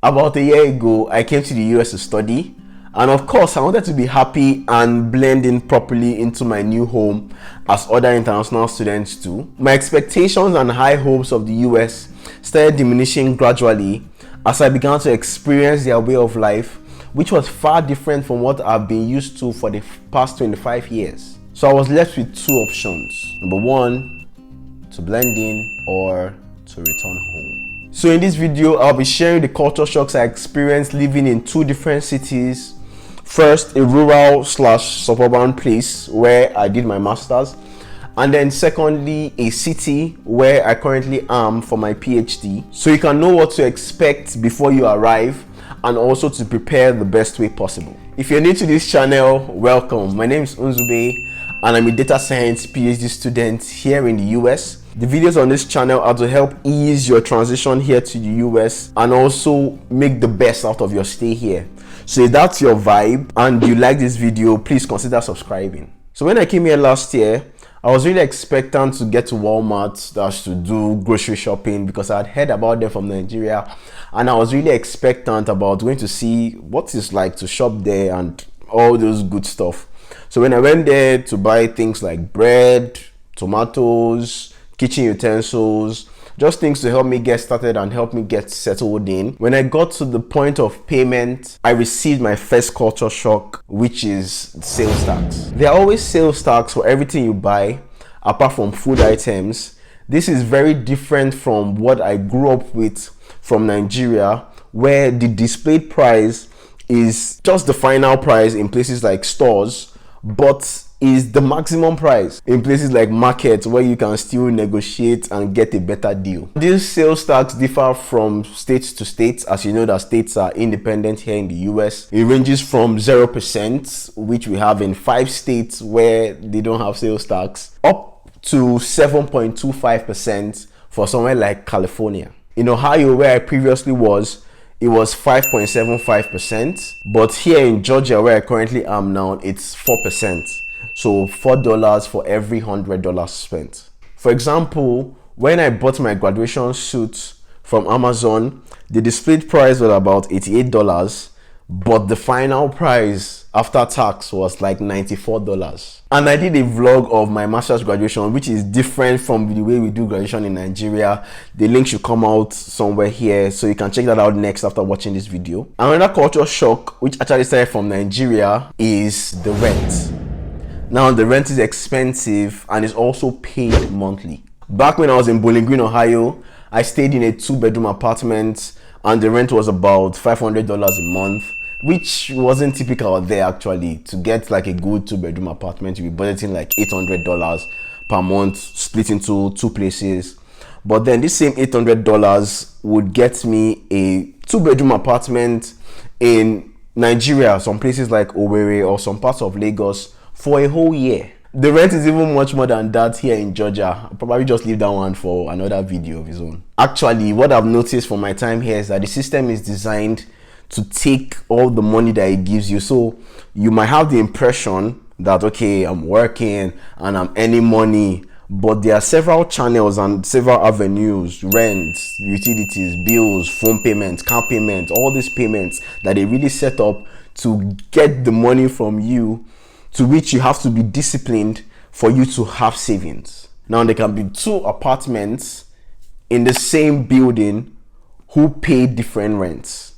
About a year ago, I came to the US to study, and of course, I wanted to be happy and blend in properly into my new home as other international students do. My expectations and high hopes of the US started diminishing gradually as I began to experience their way of life, which was far different from what I've been used to for the past 25 years. So I was left with two options. Number one, to blend in or to return home. So in this video, I'll be sharing the culture shocks I experienced living in two different cities. First, a rural / suburban place where I did my master's, and then secondly, a city where I currently am for my PhD, so you can know what to expect before you arrive and also to prepare the best way possible. If you're new to this channel, welcome. My name is Nzube and I'm a data science PhD student here in the US. The videos on this channel are to help ease your transition here to the US and also make the best out of your stay here. So if that's your vibe and you like this video, please consider subscribing. So when I came here last year, I was really expectant to get to Walmart, that's to do grocery shopping, because I had heard about them from Nigeria, and I was really expectant about going to see what it's like to shop there and all those good stuff. So when I went there to buy things like bread, tomatoes, kitchen utensils, just things to help me get started and help me get settled in. When I got to the point of payment, I received my first culture shock, which is sales tax. There are always sales tax for everything you buy, apart from food items. This is very different from what I grew up with from Nigeria, where the displayed price is just the final price in places like stores, but is the maximum price in places like markets where you can still negotiate and get a better deal. These sales tax differ from state to state, as you know that states are independent here in the US. It ranges from 0%, which we have in 5 states where they don't have sales tax, up to 7.25% for somewhere like California. In Ohio, where I previously was, it was 5.75%, but here in Georgia, where I currently am now, it's 4%. So $4 for every $100 spent. For example, when I bought my graduation suit from Amazon, the displayed price was about $88, but the final price after tax was like $94. And I did a vlog of my master's graduation, which is different from the way we do graduation in Nigeria. The link should come out somewhere here, so you can check that out next after watching this video. Another culture shock, which actually started from Nigeria, is the rent. Now, the rent is expensive and is also paid monthly. Back when I was in Bowling Green, Ohio, I stayed in a 2-bedroom apartment and the rent was about $500 a month, which wasn't typical there actually. To get like a good 2-bedroom apartment, you'll be budgeting like $800 per month, split into 2 places. But then this same $800 would get me a 2-bedroom apartment in Nigeria, some places like Owerri or some parts of Lagos, for a whole year. The rent is even much more than that here in Georgia. I'll probably just leave that one for another video of its own. Actually, what I've noticed from my time here is that the system is designed to take all the money that it gives you. So you might have the impression that, okay, I'm working and I'm earning money, but there are several channels and several avenues: rent, utilities, bills, phone payments, car payments, all these payments that they really set up to get the money from you, to which you have to be disciplined for you to have savings. Now, there can be 2 apartments in the same building who pay different rents.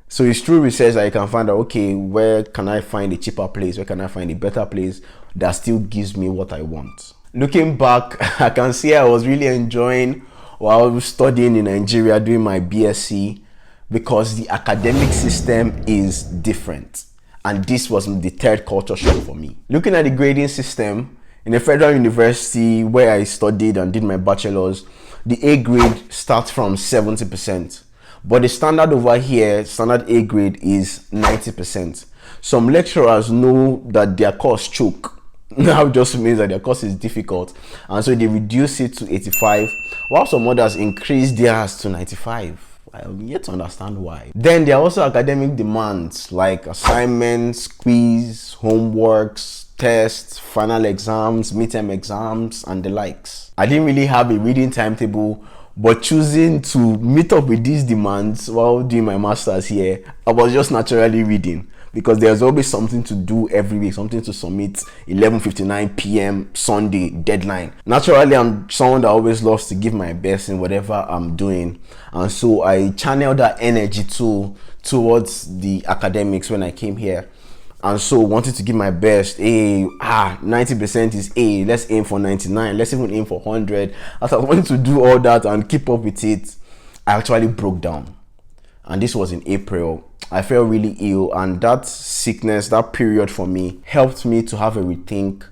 So it's through research that you can find out, okay, where can I find a cheaper place? Where can I find a better place that still gives me what I want? Looking back, I can see I was really enjoying while studying in Nigeria doing my BSc, because the academic system is different. And this was the third culture shock for me. Looking at the grading system, in a federal university where I studied and did my bachelor's, the A grade starts from 70%. But the standard over here, standard A grade, is 90%. Some lecturers know that their course choke. Now just means that their course is difficult, and so they reduce it to 85, while some others increase theirs to 95. I'm yet to understand why. Then there are also academic demands like assignments, quiz, homeworks, tests, final exams, midterm exams, and the likes. I didn't really have a reading timetable but choosing to meet up with these demands while doing my master's here, I was just naturally reading, because there's always something to do every week, something to submit. 11:59 p.m. Sunday deadline. Naturally, I'm someone that always loves to give my best in whatever I'm doing, and so I channeled that energy towards the academics when I came here. And so wanted to give my best. 90% is A, let's aim for 99, let's even aim for 100. As I wanted to do all that and keep up with it, I actually broke down. And this was in April. I felt really ill, and that sickness, that period for me, helped me to have a rethink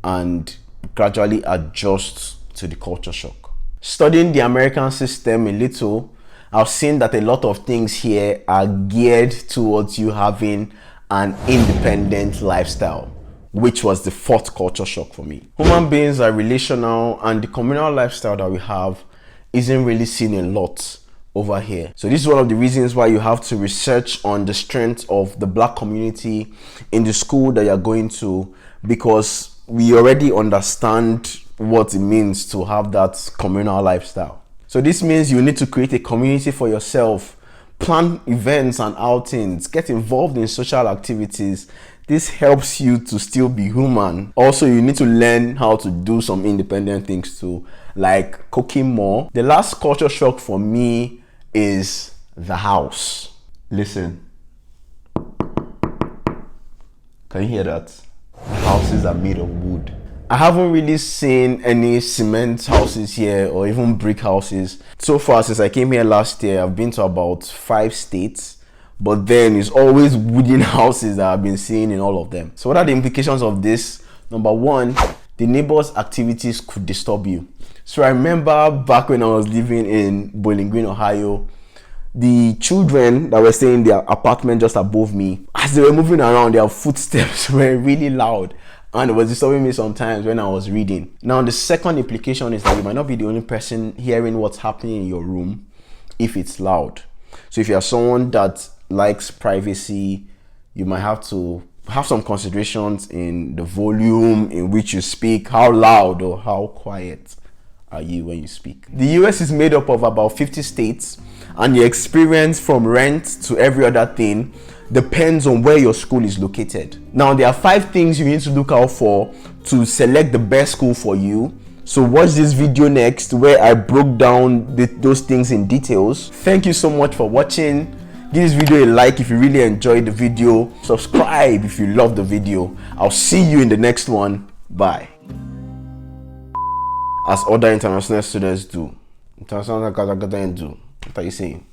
and gradually adjust to the culture shock. Studying the American system a little, I've seen that a lot of things here are geared towards you having an independent lifestyle, which was the fourth culture shock for me. Human beings are relational, and the communal lifestyle that we have isn't really seen a lot over here. So this is one of the reasons why you have to research on the strength of the Black community in the school that you're going to, because we already understand what it means to have that communal lifestyle. So this means you need to create a community for yourself, plan events and outings, get involved in social activities. This helps you to still be human. Also, you need to learn how to do some independent things too, like cooking more. The last culture shock for me is the house. Listen. Can you hear that? Houses are made of wood. I haven't really seen any cement houses here or even brick houses. So far, since I came here last year, I've been to about 5 states, but then it's always wooden houses that I've been seeing in all of them. So what are the implications of this? Number one, the neighbors' activities could disturb you. So I remember back when I was living in Bowling Green, Ohio, the children that were staying in their apartment just above me, as they were moving around, their footsteps were really loud. And it was disturbing me sometimes when I was reading. Now, the second implication is that you might not be the only person hearing what's happening in your room if it's loud. So if you're someone that likes privacy, you might have to have some considerations in the volume in which you speak. How loud or how quiet are you when you speak? The US is made up of about 50 states, and the experience from rent to every other thing depends on where your school is located. Now, there are 5 things you need to look out for to select the best school for you. So watch this video next where I broke down those things in details. Thank you so much for watching. Give this video a like if you really enjoyed the video. Subscribe if you love the video. I'll see you in the next one. Bye. As other international students do. International do. What are you saying?